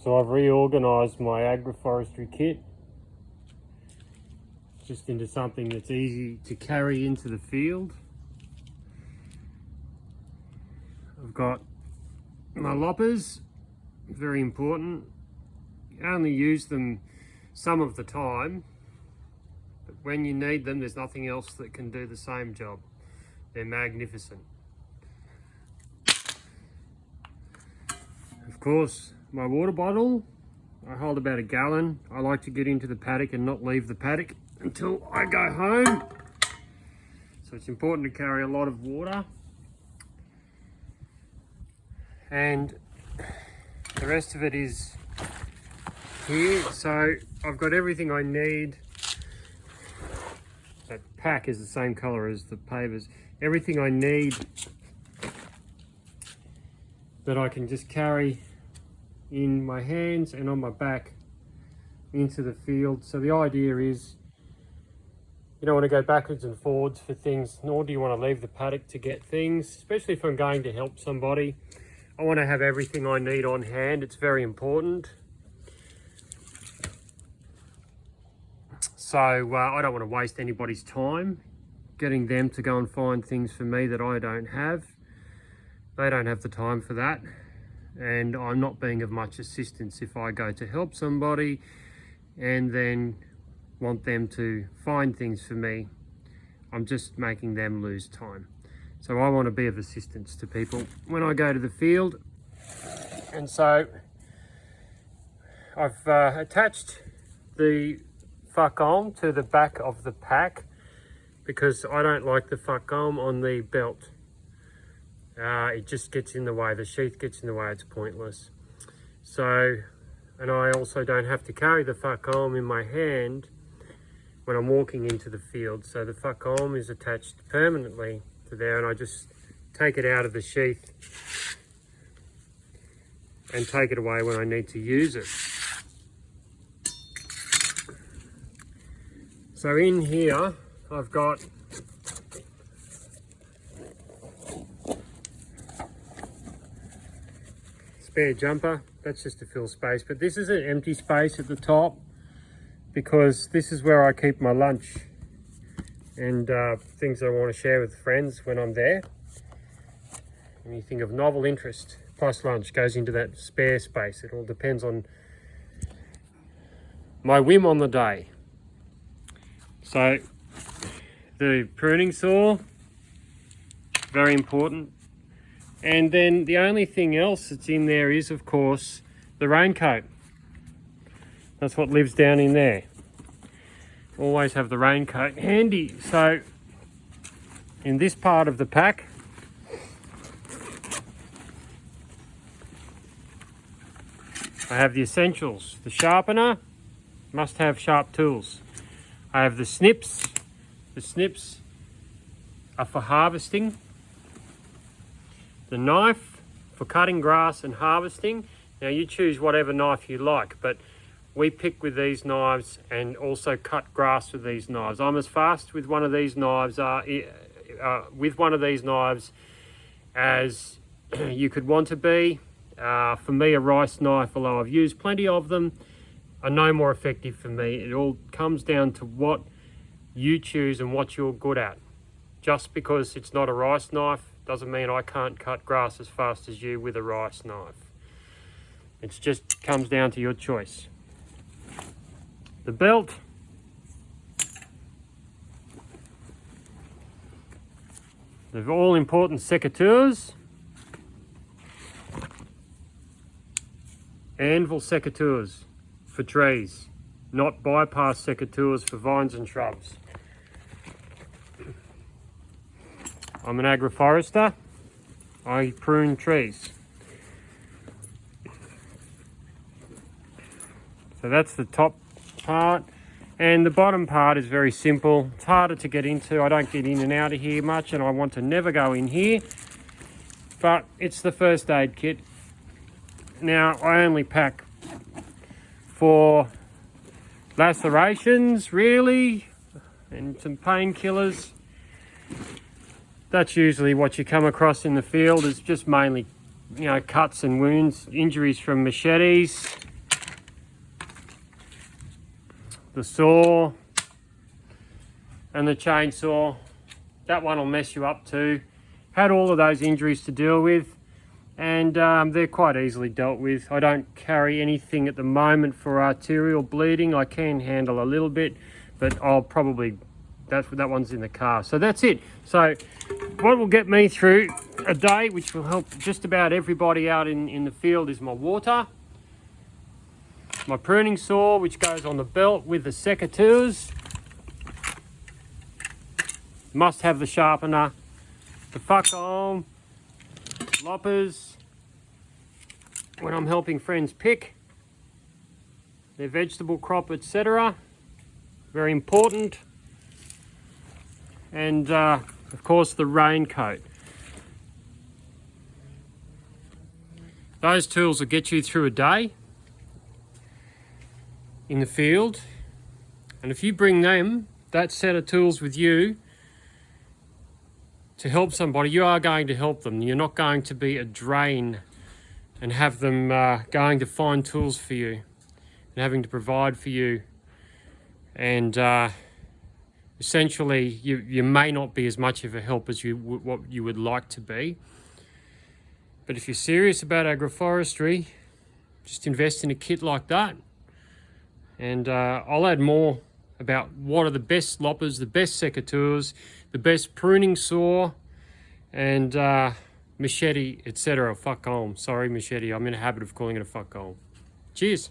So I've reorganised my agroforestry kit just into something that's easy to carry into the field. I've got my loppers, very important. You only use them some of the time, but when you need them, there's nothing else that can do the same job. They're magnificent. Of course, my water bottle. I hold about a gallon. I like to get into the paddock and not leave the paddock until I go home. So it's important to carry a lot of water. And the rest of it is here. So I've got everything I need. That pack is the same colour as the pavers. Everything I need that I can just carry in my hands and on my back into the field. So the idea is you don't want to go backwards and forwards for things, nor do you want to leave the paddock to get things, especially if I'm going to help somebody. I want to have everything I need on hand. It's very important. So I don't want to waste anybody's time getting them to go and find things for me that I don't have. They don't have the time for that. And I'm not being of much assistance if I go to help somebody and then want them to find things for me. I'm just making them lose time. So I want to be of assistance to people when I go to the field. And so I've attached the facon to the back of the pack because I don't like the facon on the belt. It just gets in the way, the sheath gets in the way, it's pointless. So, and I also don't have to carry the facon in my hand when I'm walking into the field. So the facon is attached permanently to there, and I just take it out of the sheath and take it away when I need to use it. So in here I've got spare jumper. That's just to fill space, but this is an empty space at the top because this is where I keep my lunch and things I want to share with friends when I'm there. Anything of novel interest plus lunch goes into that spare space. It all depends on my whim on the day. So the pruning saw, very important. And then the only thing else that's in there is, of course, the raincoat. That's what lives down in there. Always have the raincoat handy. So in this part of the pack, I have the essentials. The sharpener, must have sharp tools. I have the snips. The snips are for harvesting. The knife for cutting grass and harvesting. Now you choose whatever knife you like, but we pick with these knives and also cut grass with these knives. I'm as fast with one of these knives as you could want to be. For me, a rice knife, although I've used plenty of them, are no more effective for me. It all comes down to what you choose and what you're good at. Just because it's not a rice knife doesn't mean I can't cut grass as fast as you with a rice knife. It just comes down to your choice. The belt. The all important secateurs. Anvil secateurs for trees, not bypass secateurs for vines and shrubs. I'm an agroforester. I prune trees. So that's the top part, and the bottom part is very simple. It's harder to get into. I don't get in and out of here much, and I want to never go in here, but it's the first aid kit. Now I only pack for lacerations really, and some painkillers. That's usually what you come across in the field. It's just mainly, cuts and wounds, injuries from machetes, the saw and the chainsaw. That one will mess you up too. Had all of those injuries to deal with, and they're quite easily dealt with. I don't carry anything at the moment for arterial bleeding. I can handle a little bit, but I'll probably, that one's in the car. So that's it. So what will get me through a day, which will help just about everybody out in the field, is my water, my pruning saw, which goes on the belt with the secateurs. Must have the sharpener, the fuck arm, loppers when I'm helping friends pick their vegetable crop, etc. Very important. And of course the raincoat. Those tools will get you through a day in the field, and if you bring that set of tools with you to help somebody, you are going to help them. You're not going to be a drain and have them going to find tools for you and having to provide for you. And essentially, you may not be as much of a help as what you would like to be. But if you're serious about agroforestry, just invest in a kit like that. And I'll add more about what are the best loppers, the best secateurs, the best pruning saw, and machete, etc. Fuck home. Sorry, machete. I'm in a habit of calling it a fuck home. Cheers.